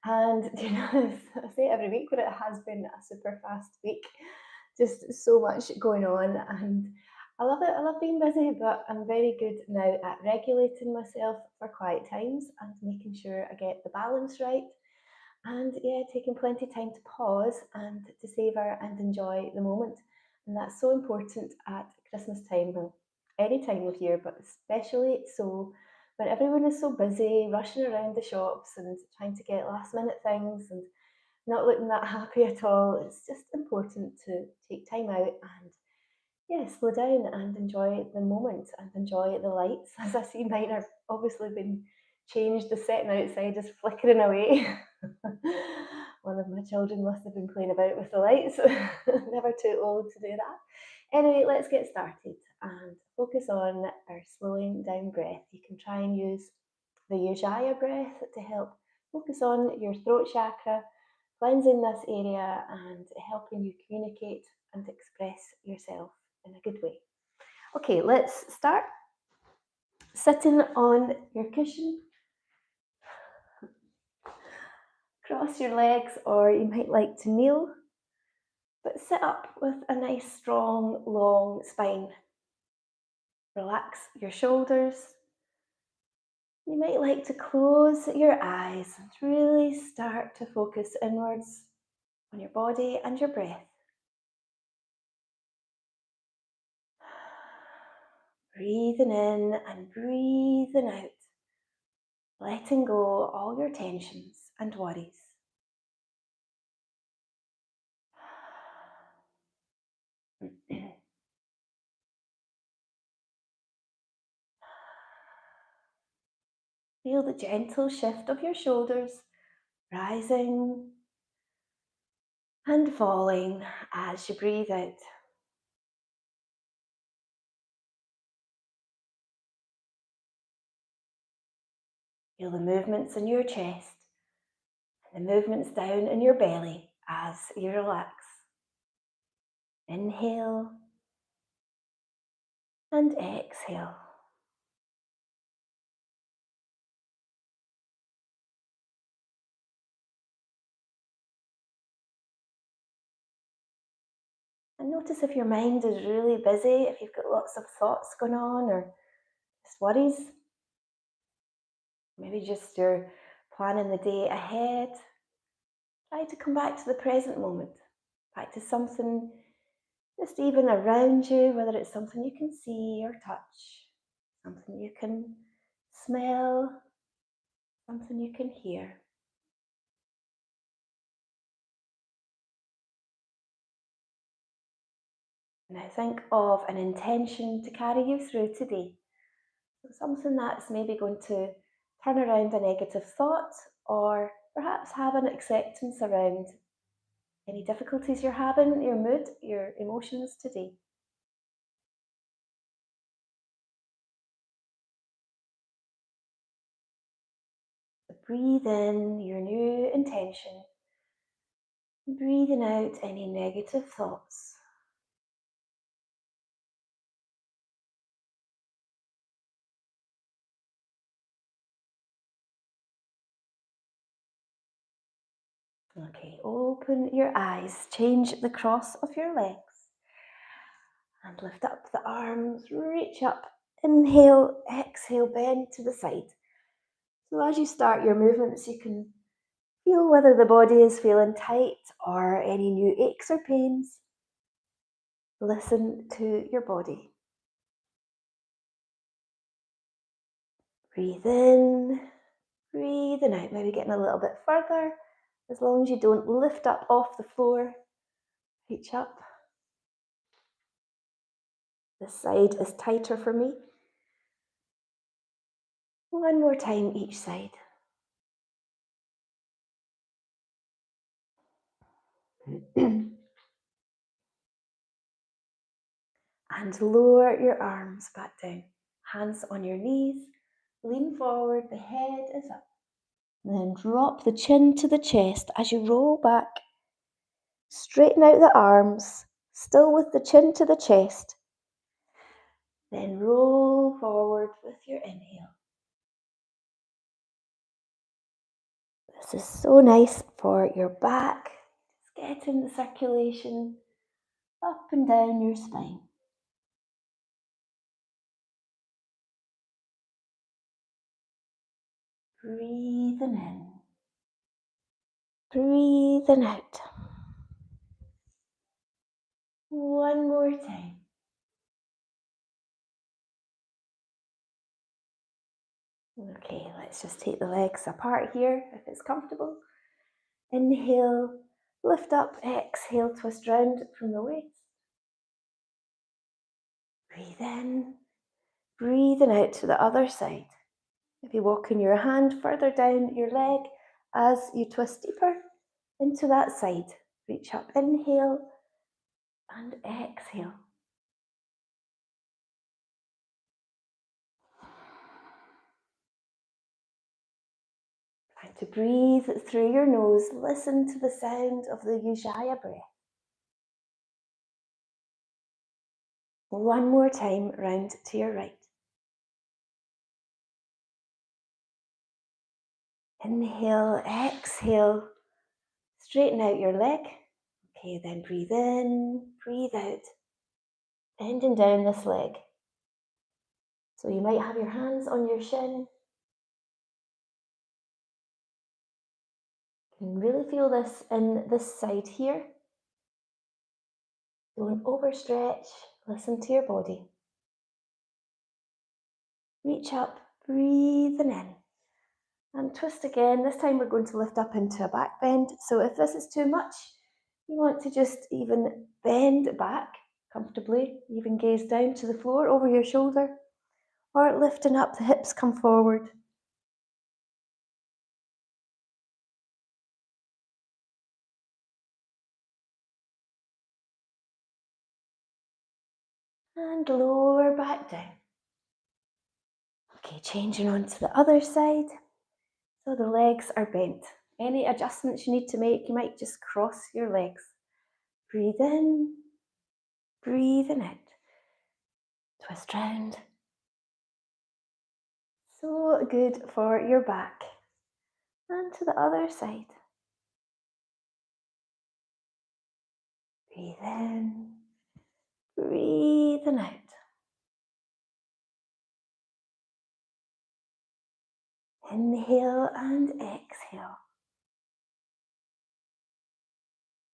And I say it every week, but it has been a super fast week. Just so much going on, and I love it. I love being busy, but I'm very good now at regulating myself for quiet times and making sure I get the balance right. And yeah, taking plenty of time to pause and to savor and enjoy the moment. And that's so important at Christmas time, well, any time of year, but especially so when everyone is so busy, rushing around the shops and trying to get last minute things and not looking that happy at all. It's just important to take time out and yeah, slow down and enjoy the moment and enjoy the lights. As I see mine are obviously been changed, the setting outside is flickering away. One of my children must have been playing about with the lights. Never too old to do that. Anyway, let's get started and focus on our slowing down breath. You can try and use the Ujjayi breath to help focus on your throat chakra, cleansing this area and helping you communicate and express yourself in a good way. Okay, let's start. Sitting on your cushion, cross your legs, or you might like to kneel, but sit up with a nice, strong, long spine. Relax your shoulders. You might like to close your eyes and really start to focus inwards on your body and your breath. Breathing in and breathing out, letting go all your tensions and worries. Feel the gentle shift of your shoulders, rising and falling as you breathe out. Feel the movements in your chest and the movements down in your belly as you relax. Inhale and exhale. And notice if your mind is really busy, if you've got lots of thoughts going on or just worries. Maybe just you're planning the day ahead. Try to come back to the present moment, back to something just even around you, whether it's something you can see or touch, something you can smell, something you can hear. Now think of an intention to carry you through today. So something that's maybe going to turn around a negative thought or perhaps have an acceptance around any difficulties you're having, your mood, your emotions today. So breathe in your new intention, breathing out any negative thoughts. Okay, open your eyes, change the cross of your legs and lift up the arms, reach up, inhale, exhale, bend to the side. So as you start your movements, you can feel whether the body is feeling tight or any new aches or pains. Listen to your body. Breathe in, breathing out, maybe getting a little bit further, as long as you don't lift up off the floor. Reach up. This side is tighter for me. One more time each side. And lower your arms back down. Hands on your knees. Lean forward, the head is up. Then drop the chin to the chest as you roll back. Straighten out the arms, still with the chin to the chest. Then roll forward with your inhale. The This is so nice for your back. Just getting the circulation up and down your spine. Breathing in, breathing out. One more time. Okay, let's just take the legs apart here if it's comfortable. Inhale, lift up, exhale, twist round from the waist. Breathe in, breathing out to the other side. Maybe walking your hand further down your leg as you twist deeper into that side. Reach up, inhale and exhale. Try to breathe through your nose. Listen to the sound of the Ujjayi breath. One more time, round to your right. Inhale, exhale, straighten out your leg. Okay, then breathe in, breathe out, bending down this leg. So you might have your hands on your shin. You can really feel this in this side here. Don't overstretch, listen to your body. Reach up, breathing in. And twist again. This time we're going to lift up into a back bend. So if this is too much, you want to just even bend back comfortably, even gaze down to the floor over your shoulder, or lifting up, the hips come forward. And lower back down. Okay, changing on to the other side. So the legs are bent. Any adjustments you need to make, you might just cross your legs. Breathe in, breathing out. Twist round. So good for your back. And to the other side. Breathe in, breathing out. Inhale and exhale.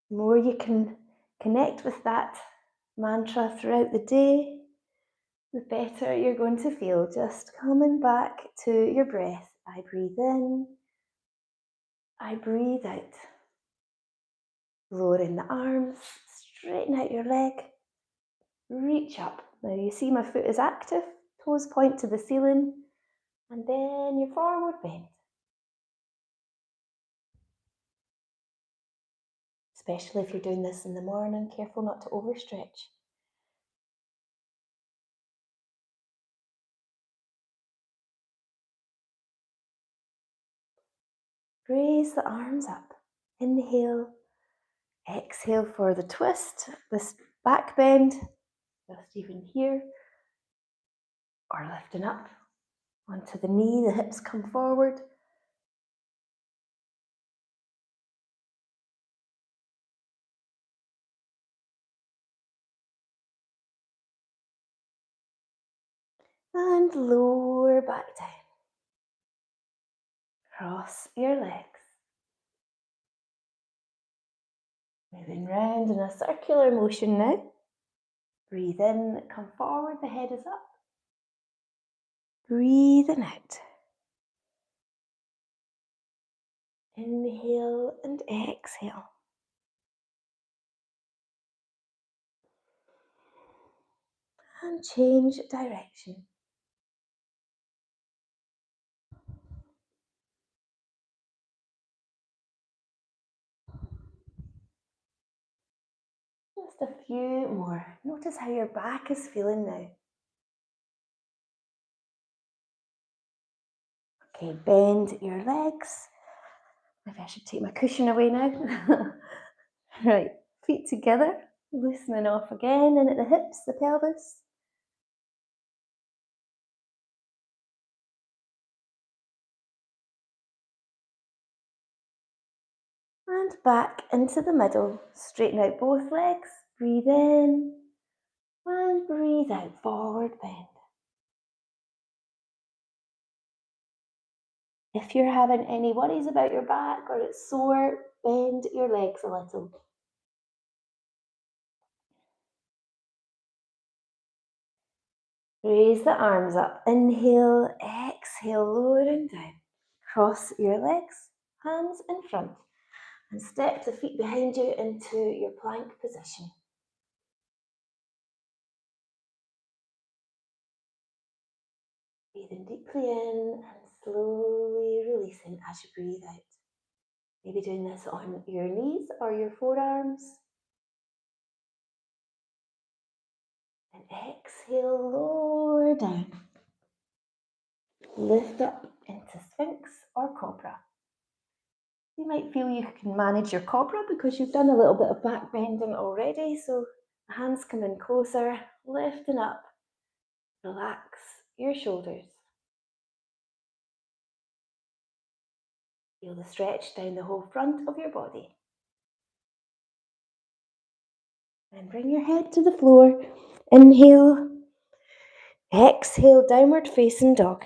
The more you can connect with that mantra throughout the day, the better you're going to feel. Just coming back to your breath. I breathe in, I breathe out. Lowering the arms, straighten out your leg, reach up. Now you see my foot is active, toes point to the ceiling, and then your forward bend. Especially if you're doing this in the morning, careful not to overstretch. Raise the arms up. Inhale, exhale for the twist, this back bend, just even here, or lifting up onto the knee, the hips come forward. And lower back down. Cross your legs. Moving round in a circular motion now. Breathe in, come forward, the head is up. Breathing out. Inhale and exhale. And change direction. Just a few more. Notice how your back is feeling now. Okay, bend your legs. Maybe I should take my cushion away now. Right, feet together, loosening off again, in at the hips, the pelvis. And back into the middle. Straighten out both legs. Breathe in and breathe out. Forward bend. If you're having any worries about your back or it's sore, bend your legs a little. Raise the arms up. Inhale, exhale, lower and down. Cross your legs, hands in front. And step the feet behind you into your plank position. Breathing deeply in and slowly releasing as you breathe out. Maybe doing this on your knees or your forearms. And exhale, lower down. Lift up into Sphinx or Cobra. You might feel you can manage your Cobra because you've done a little bit of back bending already. So hands come in closer, lifting up. Relax your shoulders. Feel the stretch down the whole front of your body. And bring your head to the floor. Inhale. Exhale, downward facing dog.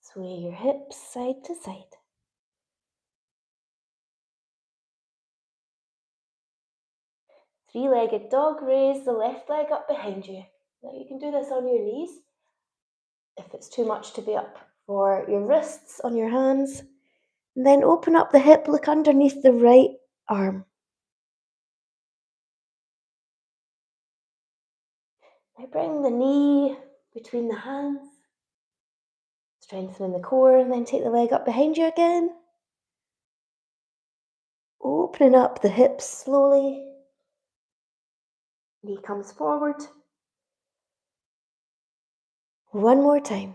Sway your hips side to side. Three-legged dog, raise the left leg up behind you. Now you can do this on your knees. If it's too much to be up for your wrists on your hands. And then open up the hip, look underneath the right arm. Now bring the knee between the hands. Strengthening the core, and then take the leg up behind you again. Opening up the hips slowly. Knee comes forward. One more time.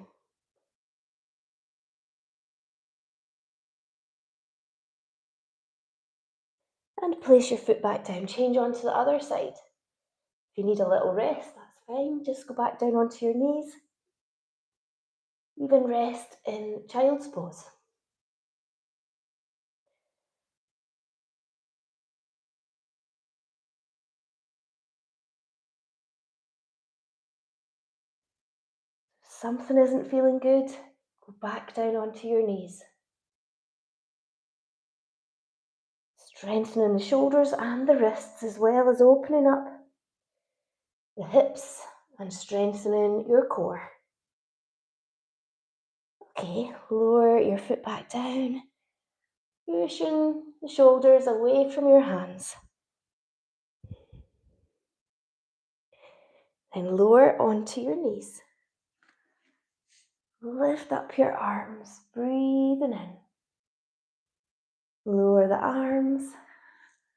And place your foot back down. Change onto the other side. If you need a little rest, that's fine. Just go back down onto your knees. Even rest in child's pose. If something isn't feeling good, go back down onto your knees. Strengthening the shoulders and the wrists, as well as opening up the hips and strengthening your core. Okay, lower your foot back down, pushing the shoulders away from your hands. Then lower onto your knees. Lift up your arms, breathing in. Lower the arms,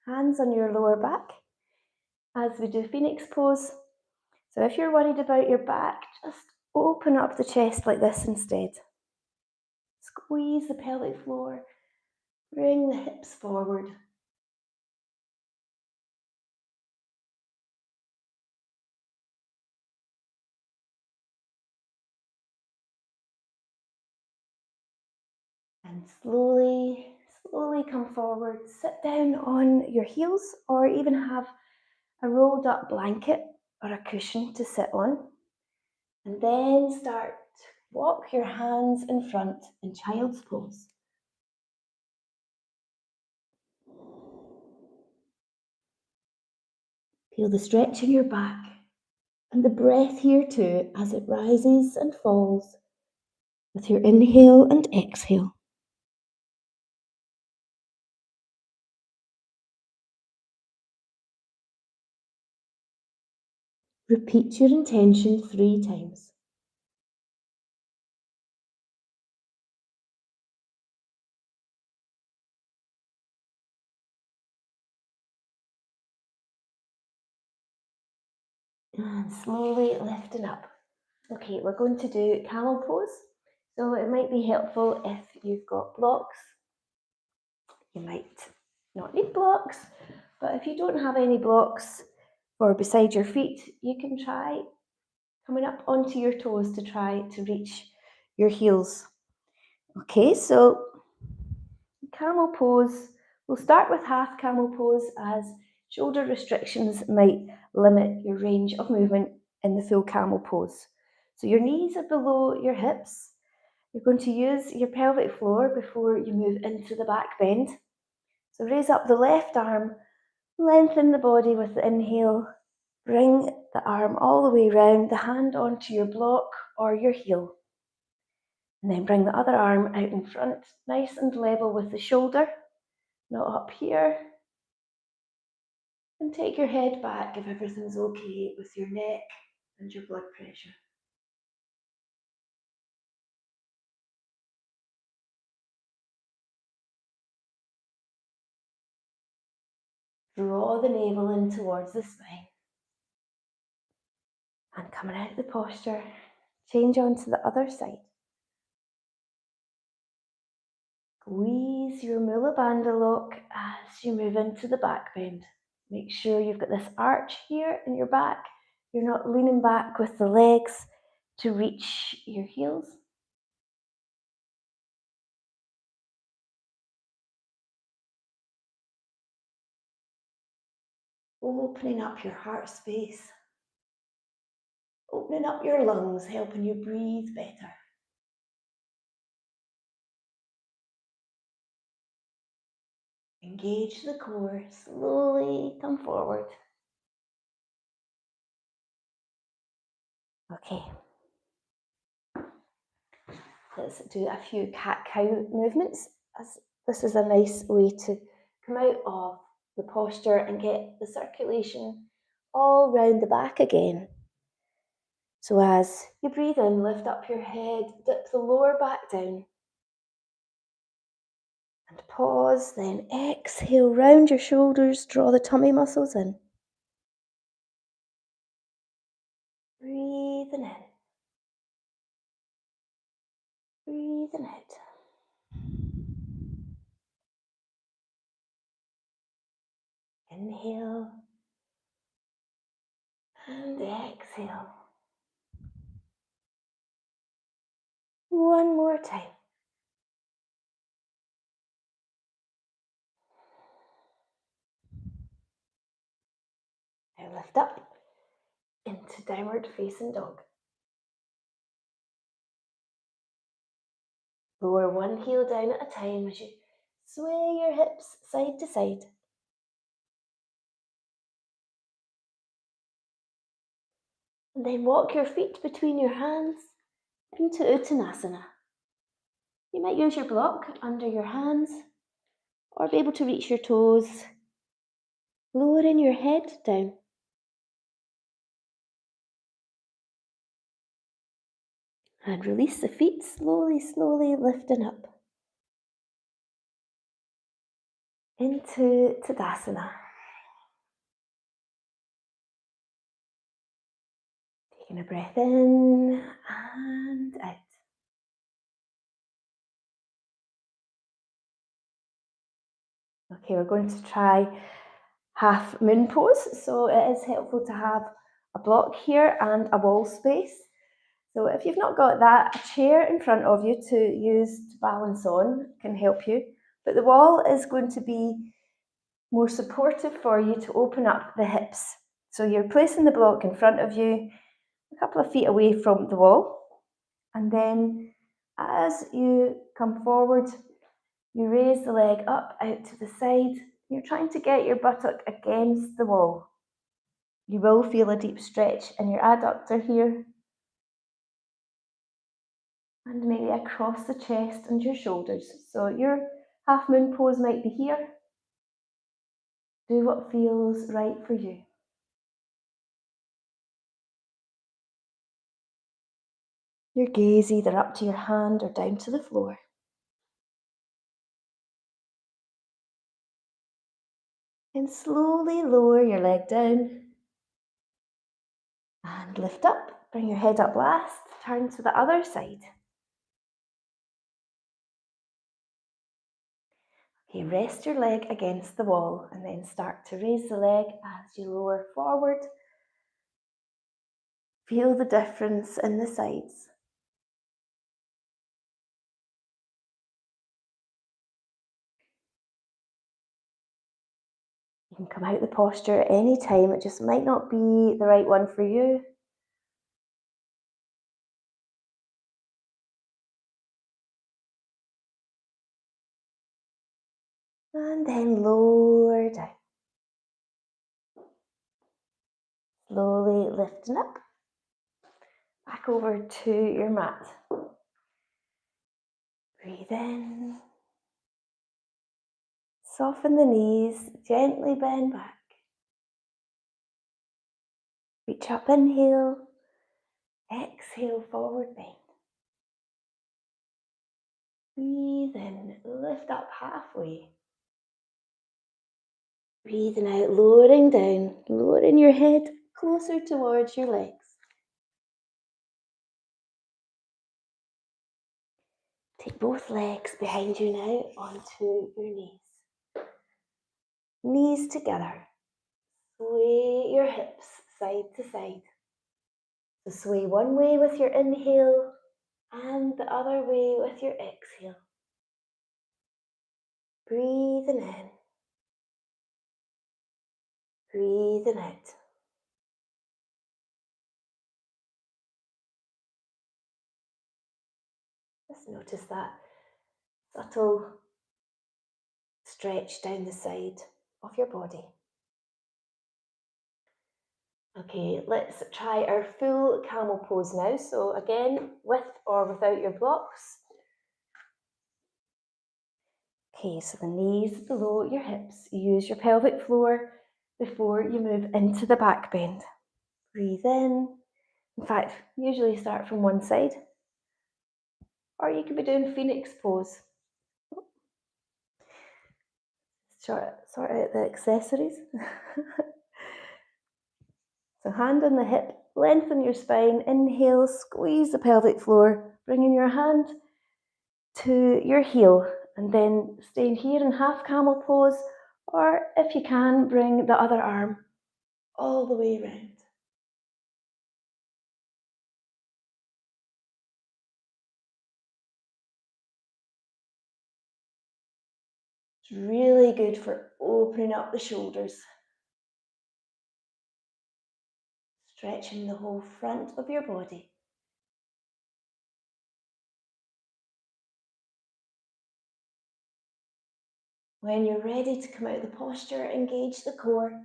hands on your lower back as we do Phoenix pose. So if you're worried about your back, just open up the chest like this instead. Squeeze the pelvic floor, bring the hips forward. And slowly come forward. Sit down on your heels or even have a rolled up blanket or a cushion to sit on. And then start, walk your hands in front in child's pose. Feel the stretch in your back and the breath here too as it rises and falls with your inhale and exhale. Repeat your intention 3 times. And slowly lifting up. Okay, we're going to do camel pose. So it might be helpful if you've got blocks. You might not need blocks, but if you don't have any blocks or beside your feet, you can try coming up onto your toes to try to reach your heels. Okay, so camel pose. We'll start with half camel pose as shoulder restrictions might limit your range of movement in the full camel pose. So your knees are below your hips. You're going to use your pelvic floor before you move into the back bend. So raise up the left arm, lengthen the body with the inhale. Bring the arm all the way round, the hand onto your block or your heel. And then bring the other arm out in front, nice and level with the shoulder, not up here. And take your head back if everything's okay with your neck and your blood pressure. Draw the navel in towards the spine. And coming out of the posture, change onto the other side. Squeeze your Mula Bandha lock as you move into the back bend. Make sure you've got this arch here in your back. You're not leaning back with the legs to reach your heels. Opening up your heart space. Opening up your lungs, helping you breathe better. Engage the core. Slowly come forward. Okay. Let's do a few cat-cow movements. This is a nice way to come out of the posture and get the circulation all round the back again. So as you breathe in, lift up your head, dip the lower back down. And pause, then exhale, round your shoulders, draw the tummy muscles in. Breathing in. Breathing out. Inhale and exhale. One more time. Now lift up into downward facing dog. Lower one heel down at a time as you sway your hips side to side. And then walk your feet between your hands into Uttanasana. You might use your block under your hands or be able to reach your toes. Lowering your head down. And release the feet, slowly, slowly lifting up into Tadasana. Taking a breath in and out. Okay, we're going to try half moon pose. So it is helpful to have a block here and a wall space. So if you've not got that, a chair in front of you to use to balance on can help you. But the wall is going to be more supportive for you to open up the hips. So you're placing the block in front of you, a couple of feet away from the wall. And then as you come forward, you raise the leg up out to the side. You're trying to get your buttock against the wall. You will feel a deep stretch in your adductor here. And maybe across the chest and your shoulders. So your half moon pose might be here. Do what feels right for you. Your gaze either up to your hand or down to the floor. And slowly lower your leg down. And lift up. Bring your head up last. Turn to the other side. Okay, rest your leg against the wall and then start to raise the leg as you lower forward. Feel the difference in the sides. can come out the posture at any time. It just might not be the right one for you. And then lower down. Slowly lifting up. Back over to your mat. Breathe in. Soften the knees, gently bend back. Reach up, inhale. Exhale, forward bend. Breathe in, lift up halfway. Breathing out, lowering down, lowering your head closer towards your legs. Take both legs behind you now onto your knees. Knees together. Sway your hips side to side. So sway one way with your inhale and the other way with your exhale. Breathing in. Breathing out. Just notice that subtle stretch down the side of your body. Okay, let's try our full camel pose now. So again, with or without your blocks. Okay, so the knees below your hips. Use your pelvic floor before you move into the back bend. Breathe in. In fact, usually start from one side. Or you could be doing phoenix pose. Sort out the accessories. So hand on the hip, lengthen your spine, inhale, squeeze the pelvic floor, bringing your hand to your heel, and then staying here in half camel pose, or if you can, bring the other arm all the way around. It's really good for opening up the shoulders, stretching the whole front of your body. When you're ready to come out of the posture, engage the core.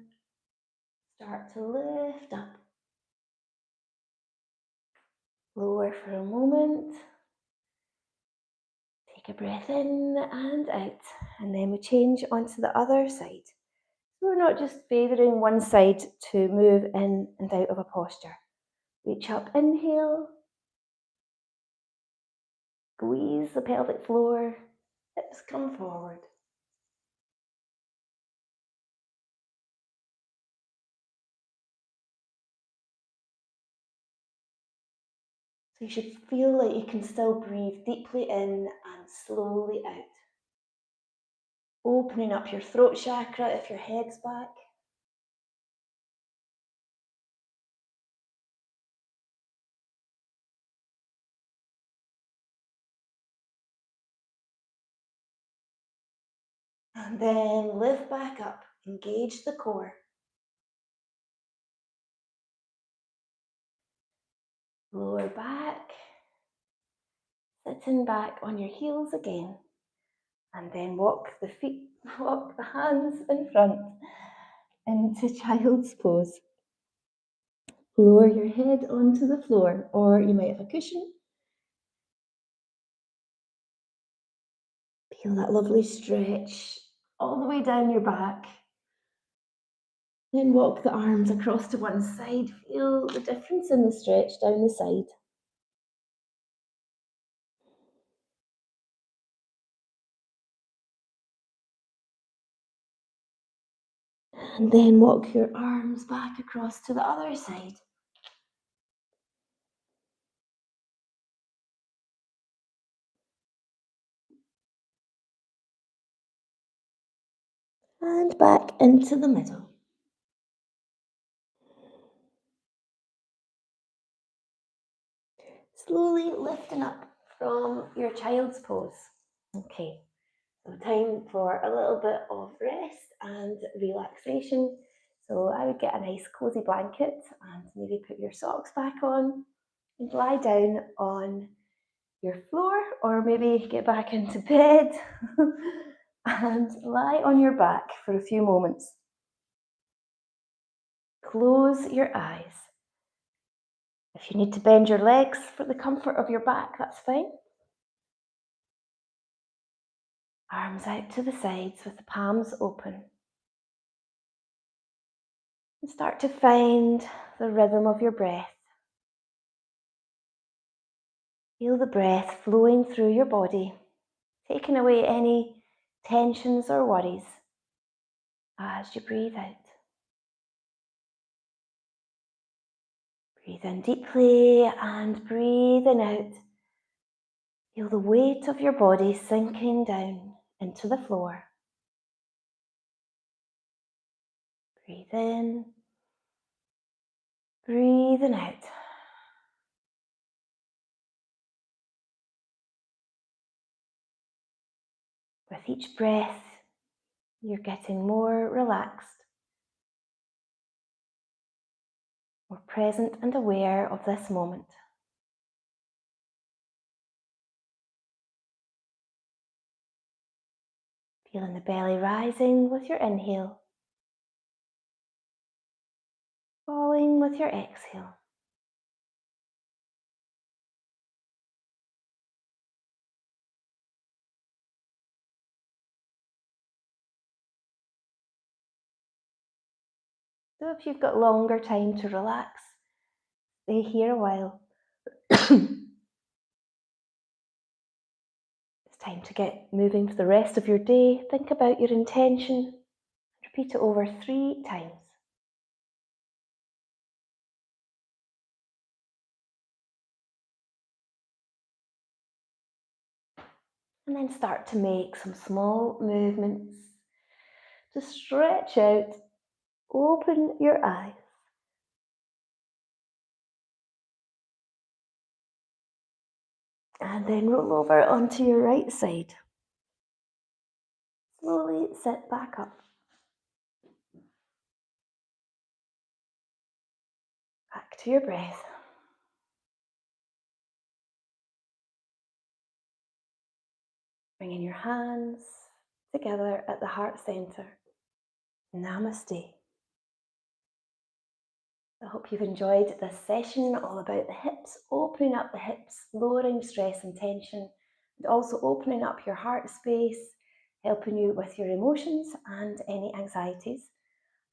Start to lift up. Lower for a moment. Take a breath in and out. And then we change onto the other side. So we're not just favoring one side to move in and out of a posture. Reach up, inhale. Squeeze the pelvic floor. Hips come forward. So you should feel like you can still breathe deeply in and slowly out. Opening up your throat chakra if your head's back. And then lift back up. Engage the core. Lower back. Sitting back on your heels again. And then walk the hands in front into child's pose. Lower your head onto the floor, or you might have a cushion. Feel that lovely stretch all the way down your back. Then walk the arms across to one side. Feel the difference in the stretch down the side. And then walk your arms back across to the other side. And back into the middle. Slowly lifting up from your child's pose. Okay, So time for a little bit of rest and relaxation. So I would get a nice cozy blanket and maybe put your socks back on and lie down on your floor, or maybe get back into bed and lie on your back for a few moments. Close your eyes. If you need to bend your legs for the comfort of your back, that's fine. Arms out to the sides with the palms open. And start to find the rhythm of your breath. Feel the breath flowing through your body, taking away any tensions or worries as you breathe out. Breathe in deeply and breathing out. Feel the weight of your body sinking down into the floor. Breathe in, breathing out. With each breath, you're getting more relaxed, more present and aware of this moment. Feeling the belly rising with your inhale, falling with your exhale. So if you've got longer time to relax, stay here a while. It's time to get moving to the rest of your day. Think about your intention. Repeat it over 3 times. And then start to make some small movements to stretch out, open your eyes. And then roll over onto your right side. Slowly sit back up. Back to your breath. Bringing your hands together at the heart center. Namaste. I hope you've enjoyed this session all about the hips, opening up the hips, lowering stress and tension, and also opening up your heart space, helping you with your emotions and any anxieties.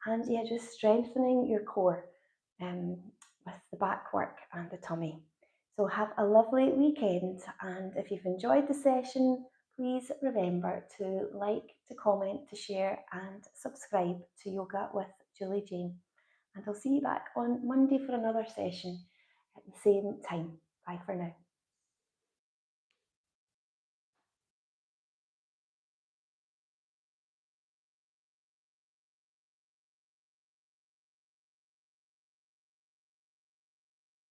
And yeah, just strengthening your core with the back work and the tummy. So have a lovely weekend, and if you've enjoyed the session, please remember to like, to comment, to share and subscribe to Yoga with Julie Jane. And I'll see you back on Monday for another session at the same time. Bye for now.